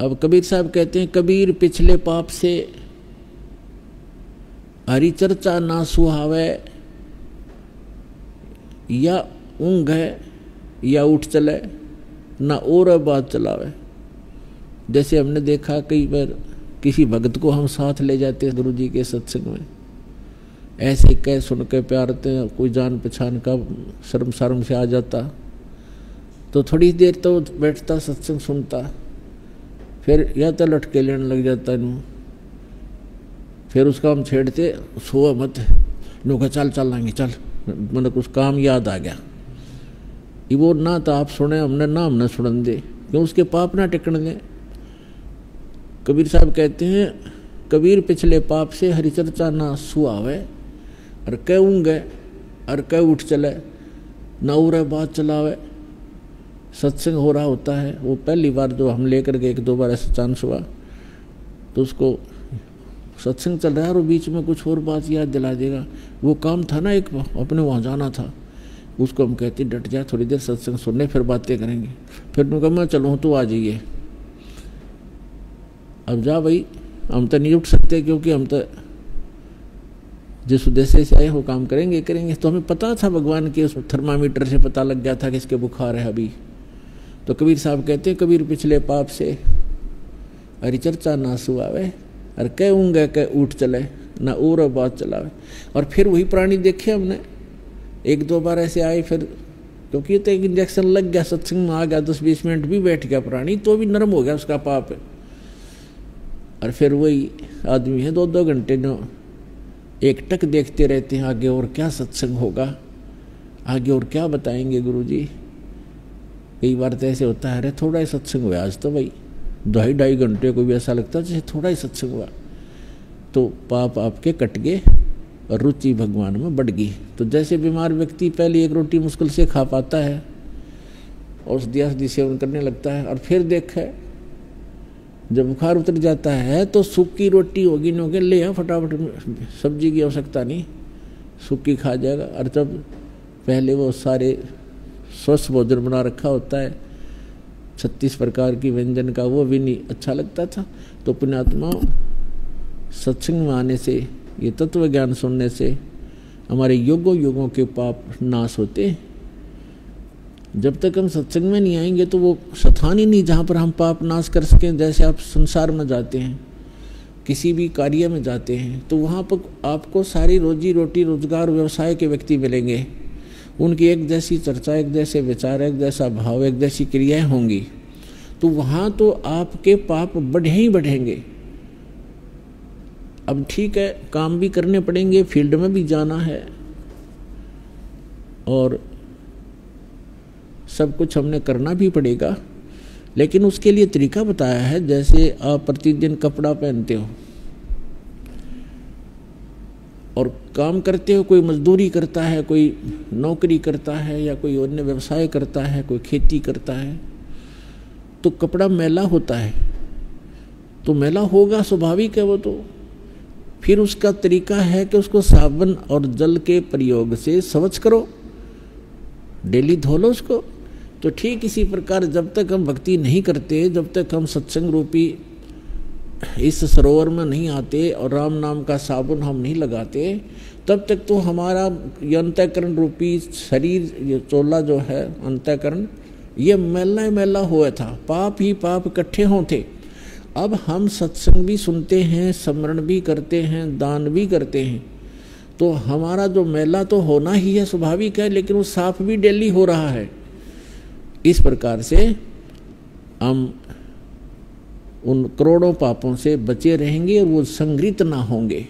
अब कबीर साहब कहते हैं, कबीर पिछले पाप से हरि चर्चा ना सुहावे, या ऊँघ है या उठ चले, ना और बात चलावे। जैसे हमने देखा कई बार किसी भगत को हम साथ ले जाते हैं गुरु जी के सत्संग में, ऐसे कह सुन के प्यारते हैं, कोई जान पहचान का शर्म शर्म से आ जाता, तो थोड़ी देर तो बैठता सत्संग सुनता, फिर या तो लटके लेने लग जाता नू, फिर उसका हम छेड़ते, सो मत नू का चल चलेंगे चल, मतलब कुछ काम याद आ गया, ये वो ना तो आप सुने हमने ना हमने सुन दे, क्यों उसके पाप ना टिकन दे। कबीर साहब कहते हैं, कबीर पिछले पाप से हरिचर्चा ना सुहावे, और कह ऊँगे और कह उठ चले, ना उरे बात चलावे। सत्संग हो रहा होता है, वो पहली बार जो हम लेकर के 1-2 बार ऐसा चांस हुआ, तो उसको सत्संग चल रहा है और बीच में कुछ और बात याद दिला देगा, वो काम था ना एक अपने वहाँ जाना था, उसको हम कहते डट जा, थोड़ी देर सत्संग सुनने फिर बातें करेंगे। फिर उन्होंने कहा मैं चलूँ तो आ जाइए, अब जा भाई, हम तो नहीं उठ सकते क्योंकि हम तो जिस उद्देश्य से आए वो काम करेंगे करेंगे। तो हमें पता था भगवान के उस थर्मामीटर से पता लग गया था कि इसके बुखार है अभी। तो कबीर साहब कहते हैं, कबीर पिछले पाप से हरिचर्चा ना सुहावे, और कह ऊँगे कह उठ चले, ना और बात चलावे। और फिर वही प्राणी देखे हमने, 1-2 बार ऐसे आए, फिर क्योंकि तो एक इंजेक्शन लग गया, सत्संग में आ गया, 10-20 मिनट भी बैठ गया प्राणी, तो भी नरम हो गया उसका पाप है। और फिर वही आदमी है 2-2 घंटे न एक टक देखते रहते हैं, आगे और क्या सत्संग होगा, आगे और क्या बताएंगे गुरुजी। कई बार तो ऐसे होता है, अरे थोड़ा ही सत्संग हुआ आज तो भाई, 2-2.5 घंटे को भी ऐसा लगता है जैसे थोड़ा ही सत्संग हुआ। तो पाप आपके कट गए और रुचि भगवान में बढ़ गई। तो जैसे बीमार व्यक्ति पहले 1 रोटी मुश्किल से खा पाता है, औषधि सेवन करने लगता है, और फिर देखे जब बुखार उतर जाता है तो सूखी रोटी होगी न होगी, ले फटाफट, सब्जी की आवश्यकता नहीं, सूखी खा जाएगा। और जब पहले वो सारे स्वस्थ भोजन बना रखा होता है 36 प्रकार की व्यंजन का, वो भी नहीं अच्छा लगता था। तो पुण्यात्मा सत्संग में आने से, ये तत्व ज्ञान सुनने से हमारे युगों युगों के पाप नाश होते हैं। जब तक हम सत्संग में नहीं आएंगे तो वो स्थान ही नहीं जहाँ पर हम पाप नाश कर सकें। जैसे आप संसार में जाते हैं, किसी भी कार्य में जाते हैं, तो वहाँ पर आपको सारी रोजी रोटी रोजगार व्यवसाय के व्यक्ति मिलेंगे, उनकी एक जैसी चर्चा, एक जैसे विचार, एक जैसा भाव, एक जैसी क्रियाएं होंगी। तो वहाँ तो आपके पाप बढ़े ही बढ़ेंगे। अब ठीक है, काम भी करने पड़ेंगे, फील्ड में भी जाना है, और सब कुछ हमने करना भी पड़ेगा, लेकिन उसके लिए तरीका बताया है। जैसे आप प्रतिदिन कपड़ा पहनते हो और काम करते हो, कोई मजदूरी करता है, कोई नौकरी करता है, या कोई अन्य व्यवसाय करता है, कोई खेती करता है, तो कपड़ा मैला होता है, तो मैला होगा, स्वाभाविक है वो। तो फिर उसका तरीका है कि उसको साबुन और जल के प्रयोग से स्वच्छ करो, डेली धो लो उसको। तो ठीक इसी प्रकार जब तक हम भक्ति नहीं करते, जब तक हम सत्संग रूपी इस सरोवर में नहीं आते और राम नाम का साबुन हम नहीं लगाते, तब तक तो हमारा ये अंतःकरण रूपी शरीर, ये चोला जो है अंतःकरण, ये मैला मैला हुआ था, पाप ही पाप इकट्ठे होते। अब हम सत्संग भी सुनते हैं, स्मरण भी करते हैं, दान भी करते हैं, तो हमारा जो मैला तो होना ही है, स्वाभाविक है, लेकिन वो साफ भी डेली हो रहा है। इस प्रकार से हम उन करोड़ों पापों से बचे रहेंगे और वो संग्रहित ना होंगे।